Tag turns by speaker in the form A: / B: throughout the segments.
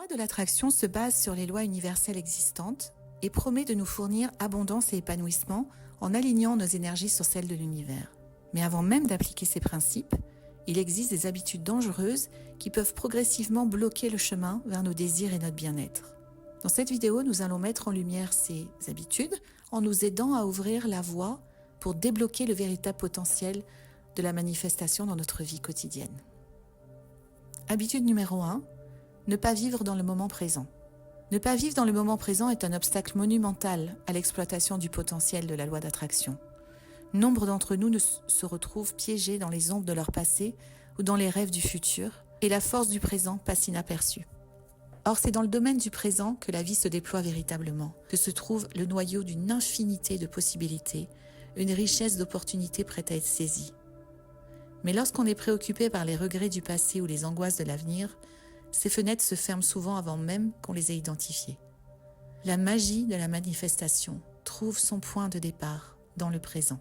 A: loi de l'attraction se base sur les lois universelles existantes et promet de nous fournir abondance et épanouissement en alignant nos énergies sur celles de l'univers. Mais avant même d'appliquer ces principes, il existe des habitudes dangereuses qui peuvent progressivement bloquer le chemin vers nos désirs et notre bien-être. Dans cette vidéo, nous allons mettre en lumière ces habitudes en nous aidant à ouvrir la voie pour débloquer le véritable potentiel de la manifestation dans notre vie quotidienne. Habitude numéro 1, ne pas vivre dans le moment présent. Ne pas vivre dans le moment présent est un obstacle monumental à l'exploitation du potentiel de la loi d'attraction. Nombre d'entre nous se retrouvent piégés dans les ombres de leur passé ou dans les rêves du futur, et la force du présent passe inaperçue. Or, c'est dans le domaine du présent que la vie se déploie véritablement, que se trouve le noyau d'une infinité de possibilités, une richesse d'opportunités prêtes à être saisies. Mais lorsqu'on est préoccupé par les regrets du passé ou les angoisses de l'avenir, ces fenêtres se ferment souvent avant même qu'on les ait identifiées. La magie de la manifestation trouve son point de départ dans le présent.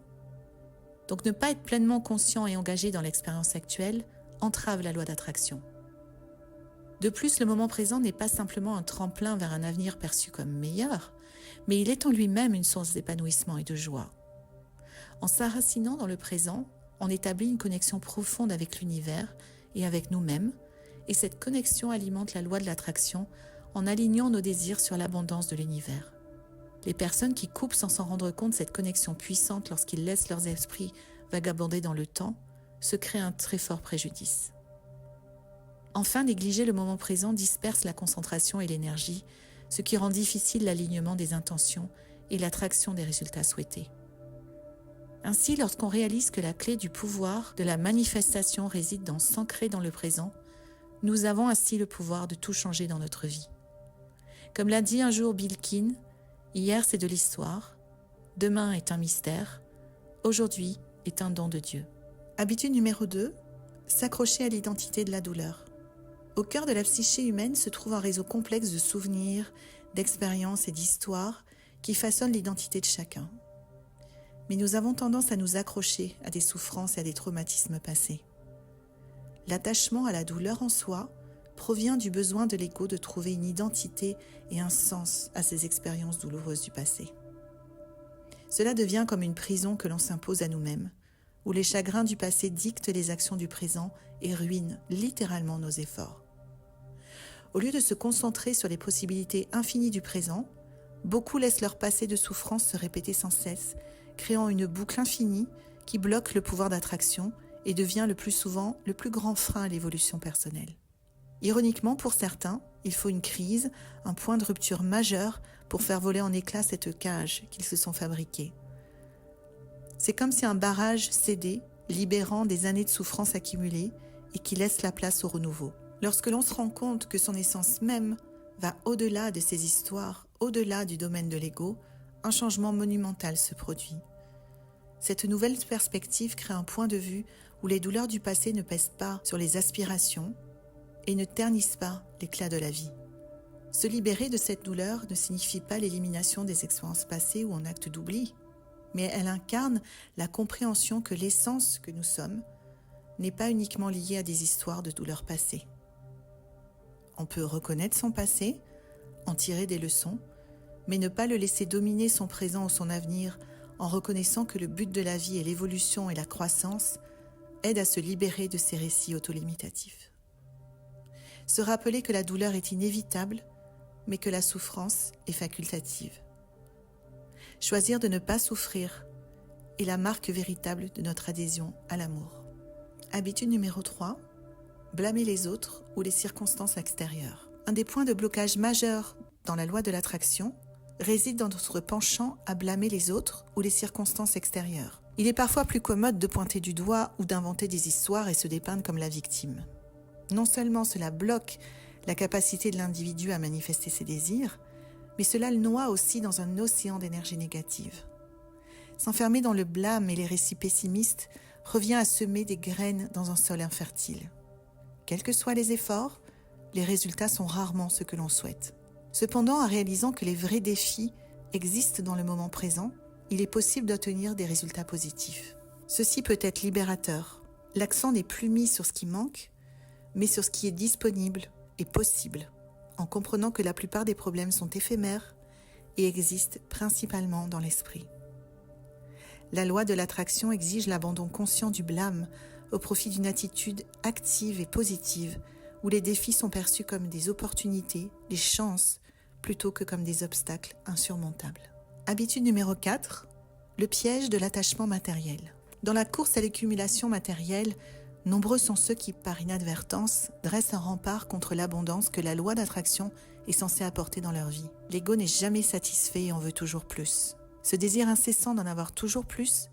A: Donc ne pas être pleinement conscient et engagé dans l'expérience actuelle entrave la loi d'attraction. De plus, le moment présent n'est pas simplement un tremplin vers un avenir perçu comme meilleur, mais il est en lui-même une source d'épanouissement et de joie. En s'enracinant dans le présent, on établit une connexion profonde avec l'univers et avec nous-mêmes, et cette connexion alimente la loi de l'attraction en alignant nos désirs sur l'abondance de l'univers. Les personnes qui coupent sans s'en rendre compte cette connexion puissante lorsqu'ils laissent leurs esprits vagabonder dans le temps se créent un très fort préjudice. Enfin, négliger le moment présent disperse la concentration et l'énergie, ce qui rend difficile l'alignement des intentions et l'attraction des résultats souhaités. Ainsi, lorsqu'on réalise que la clé du pouvoir de la manifestation réside dans s'ancrer dans le présent, nous avons ainsi le pouvoir de tout changer dans notre vie. Comme l'a dit un jour Bill Keane, hier c'est de l'histoire, demain est un mystère, aujourd'hui est un don de Dieu. Habitude numéro 2, s'accrocher à l'identité de la douleur. Au cœur de la psyché humaine se trouve un réseau complexe de souvenirs, d'expériences et d'histoires qui façonnent l'identité de chacun. Mais nous avons tendance à nous accrocher à des souffrances et à des traumatismes passés. L'attachement à la douleur en soi provient du besoin de l'ego de trouver une identité et un sens à ces expériences douloureuses du passé. Cela devient comme une prison que l'on s'impose à nous-mêmes, où les chagrins du passé dictent les actions du présent et ruinent littéralement nos efforts. Au lieu de se concentrer sur les possibilités infinies du présent, beaucoup laissent leur passé de souffrance se répéter sans cesse, créant une boucle infinie qui bloque le pouvoir d'attraction et devient le plus souvent le plus grand frein à l'évolution personnelle. Ironiquement, pour certains, il faut une crise, un point de rupture majeur pour faire voler en éclats cette cage qu'ils se sont fabriquée. C'est comme si un barrage cédait, libérant des années de souffrance accumulées et qui laisse la place au renouveau. Lorsque l'on se rend compte que son essence même va au-delà de ces histoires, au-delà du domaine de l'ego, un changement monumental se produit. Cette nouvelle perspective crée un point de vue où les douleurs du passé ne pèsent pas sur les aspirations et ne ternissent pas l'éclat de la vie. Se libérer de cette douleur ne signifie pas l'élimination des expériences passées ou un acte d'oubli, mais elle incarne la compréhension que l'essence que nous sommes n'est pas uniquement liée à des histoires de douleurs passées. On peut reconnaître son passé, en tirer des leçons, mais ne pas le laisser dominer son présent ou son avenir en reconnaissant que le but de la vie est l'évolution et la croissance, aide à se libérer de ces récits autolimitatifs. Se rappeler que la douleur est inévitable, mais que la souffrance est facultative. Choisir de ne pas souffrir est la marque véritable de notre adhésion à l'amour. Habitude numéro 3, blâmer les autres ou les circonstances extérieures. Un des points de blocage majeurs dans la loi de l'attraction réside dans notre penchant à blâmer les autres ou les circonstances extérieures. Il est parfois plus commode de pointer du doigt ou d'inventer des histoires et se dépeindre comme la victime. Non seulement cela bloque la capacité de l'individu à manifester ses désirs, mais cela le noie aussi dans un océan d'énergie négative. S'enfermer dans le blâme et les récits pessimistes revient à semer des graines dans un sol infertile. Quels que soient les efforts, les résultats sont rarement ceux que l'on souhaite. Cependant, en réalisant que les vrais défis existent dans le moment présent, il est possible d'obtenir des résultats positifs. Ceci peut être libérateur. L'accent n'est plus mis sur ce qui manque, mais sur ce qui est disponible et possible. en comprenant que la plupart des problèmes sont éphémères et existent principalement dans l'esprit. La loi de l'attraction exige l'abandon conscient du blâme au profit d'une attitude active et positive où les défis sont perçus comme des opportunités, des chances, plutôt que comme des obstacles insurmontables. Habitude numéro 4, le piège de l'attachement matériel. Dans la course à l'accumulation matérielle, nombreux sont ceux qui, par inadvertance, dressent un rempart contre l'abondance que la loi d'attraction est censée apporter dans leur vie. L'ego n'est jamais satisfait et en veut toujours plus. Ce désir incessant d'en avoir toujours plus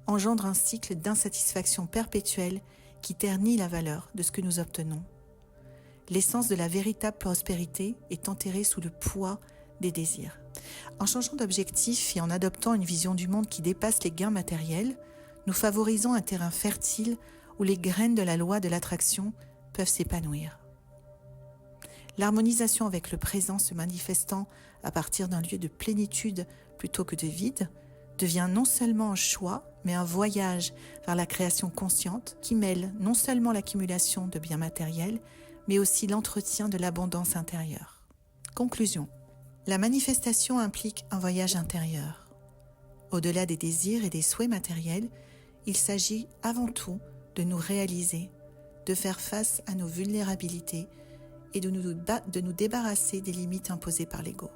A: engendre un cycle d'insatisfaction perpétuelle qui ternit la valeur de ce que nous obtenons. L'essence de la véritable prospérité est enterrée sous le poids des désirs. En changeant d'objectif et en adoptant une vision du monde qui dépasse les gains matériels, nous favorisons un terrain fertile où les graines de la loi de l'attraction peuvent s'épanouir. L'harmonisation avec le présent se manifestant à partir d'un lieu de plénitude plutôt que de vide devient non seulement un choix, mais un voyage vers la création consciente qui mêle non seulement l'accumulation de biens matériels, mais aussi l'entretien de l'abondance intérieure. Conclusion. La manifestation implique un voyage intérieur. Au-delà des désirs et des souhaits matériels, il s'agit avant tout de nous réaliser, de faire face à nos vulnérabilités et de nous débarrasser des limites imposées par l'ego.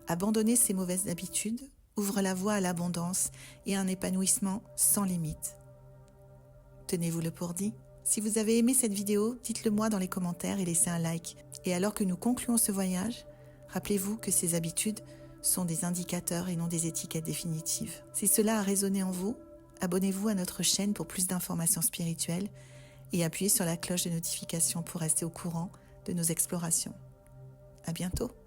A: Abandonner ces mauvaises habitudes ouvre la voie à l'abondance et à un épanouissement sans limite. Tenez-vous-le pour dit. Si vous avez aimé cette vidéo, dites-le moi dans les commentaires et laissez un like. Et alors que nous concluons ce voyage, rappelez-vous que ces habitudes sont des indicateurs et non des étiquettes définitives. Si cela a résonné en vous, abonnez-vous à notre chaîne pour plus d'informations spirituelles et appuyez sur la cloche de notification pour rester au courant de nos explorations. À bientôt!